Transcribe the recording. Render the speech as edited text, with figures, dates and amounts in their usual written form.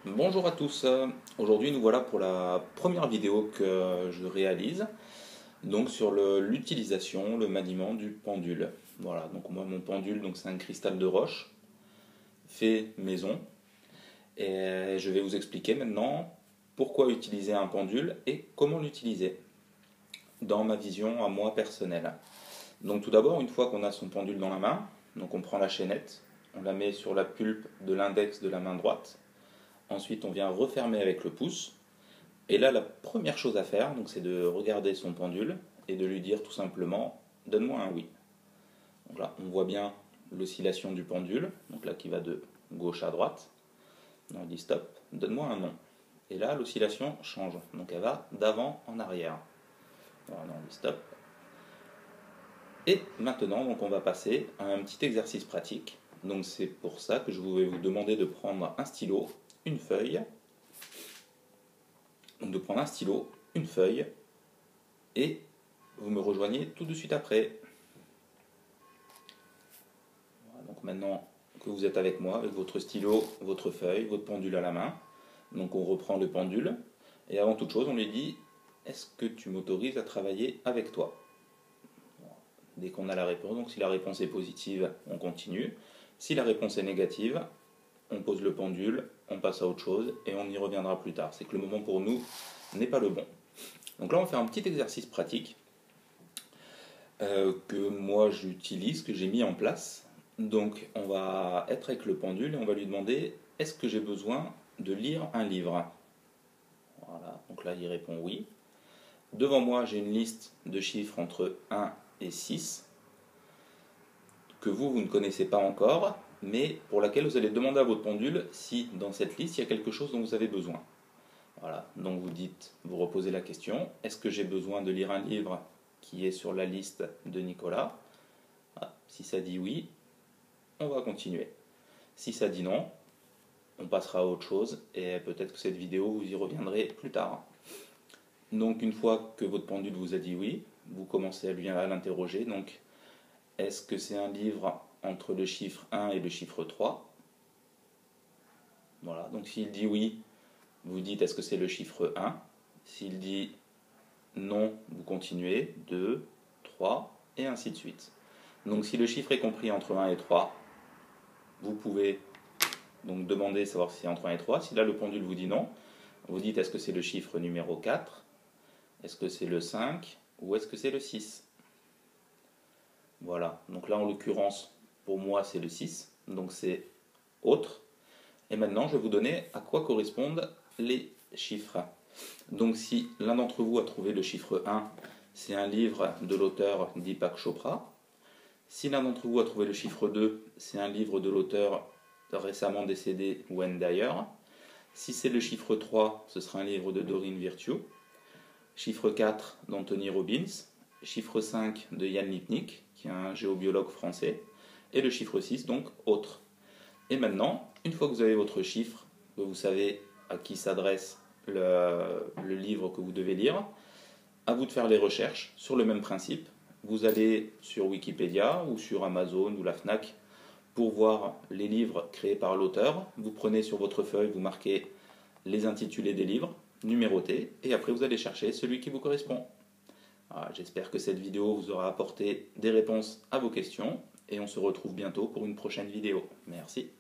Bonjour à tous, aujourd'hui nous voilà pour la première vidéo que je réalise, donc sur l'utilisation, le maniement du pendule. Voilà, donc moi mon pendule c'est un cristal de roche fait maison et je vais vous expliquer maintenant pourquoi utiliser un pendule et comment l'utiliser dans ma vision à moi personnelle. Donc tout d'abord, une fois qu'on a son pendule dans la main, donc on prend la chaînette, on la met sur la pulpe de l'index de la main droite. Ensuite, on vient refermer avec le pouce. Et là, la première chose à faire, c'est de regarder son pendule et de lui dire tout simplement donne-moi un oui. Donc là, on voit bien l'oscillation du pendule, donc là qui va de gauche à droite. On dit stop, donne-moi un non. Et là, l'oscillation change, donc elle va d'avant en arrière. Voilà, on dit stop. Et maintenant, on va passer à un petit exercice pratique. Donc c'est pour ça que je vais vous demander de prendre un stylo, une feuille. Donc de prendre un stylo, une feuille, et vous me rejoignez tout de suite après. Voilà, donc maintenant que vous êtes avec moi, avec votre stylo, votre feuille, votre pendule à la main, donc on reprend le pendule, et avant toute chose, on lui dit est-ce que tu m'autorises à travailler avec toi? Dès qu'on a la réponse, donc si la réponse est positive, on continue. Si la réponse est négative, on pose le pendule, on passe à autre chose et on y reviendra plus tard. C'est que le moment pour nous n'est pas le bon. Donc là, on va faire un petit exercice pratique que moi j'utilise, que j'ai mis en place. Donc on va être avec le pendule et on va lui demander est-ce que j'ai besoin de lire un livre? Voilà, donc là il répond oui. Devant moi j'ai une liste de chiffres entre 1 et 6 que vous ne connaissez pas encore, mais pour laquelle vous allez demander à votre pendule si dans cette liste il y a quelque chose dont vous avez besoin. Voilà, donc vous reposez la question, est-ce que j'ai besoin de lire un livre qui est sur la liste de Nicolas? Si ça dit oui, on va continuer. Si ça dit non, on passera à autre chose et peut-être que cette vidéo vous y reviendrez plus tard. Donc une fois que votre pendule vous a dit oui, vous commencez à l'interroger. Donc est-ce que c'est un livre entre le chiffre 1 et le chiffre 3? Voilà, donc s'il dit oui, vous dites est-ce que c'est le chiffre 1? S'il dit non, vous continuez, 2, 3 et ainsi de suite. Donc si le chiffre est compris entre 1 et 3, vous pouvez donc demander savoir si c'est entre 1 et 3. Si là le pendule vous dit non, vous dites est-ce que c'est le chiffre numéro 4? Est-ce que c'est le 5? Ou est-ce que c'est le 6? Voilà, donc là en l'occurrence, pour moi c'est le 6, donc c'est autre. Et maintenant je vais vous donner à quoi correspondent les chiffres. Donc si l'un d'entre vous a trouvé le chiffre 1, c'est un livre de l'auteur Deepak Chopra. Si l'un d'entre vous a trouvé le chiffre 2, c'est un livre de l'auteur récemment décédé Wayne Dyer. Si c'est le chiffre 3, ce sera un livre de Doreen Virtue. Chiffre 4 d'Anthony Robbins. Chiffre 5 de Yann Lipnik, qui est un géobiologue français. Et le chiffre 6, donc autre. Et maintenant, une fois que vous avez votre chiffre, que vous savez à qui s'adresse le livre que vous devez lire, à vous de faire les recherches sur le même principe. Vous allez sur Wikipédia ou sur Amazon ou la Fnac pour voir les livres créés par l'auteur. Vous prenez sur votre feuille, vous marquez les intitulés des livres, numérotés, et après vous allez chercher celui qui vous correspond. Voilà, j'espère que cette vidéo vous aura apporté des réponses à vos questions, et on se retrouve bientôt pour une prochaine vidéo. Merci.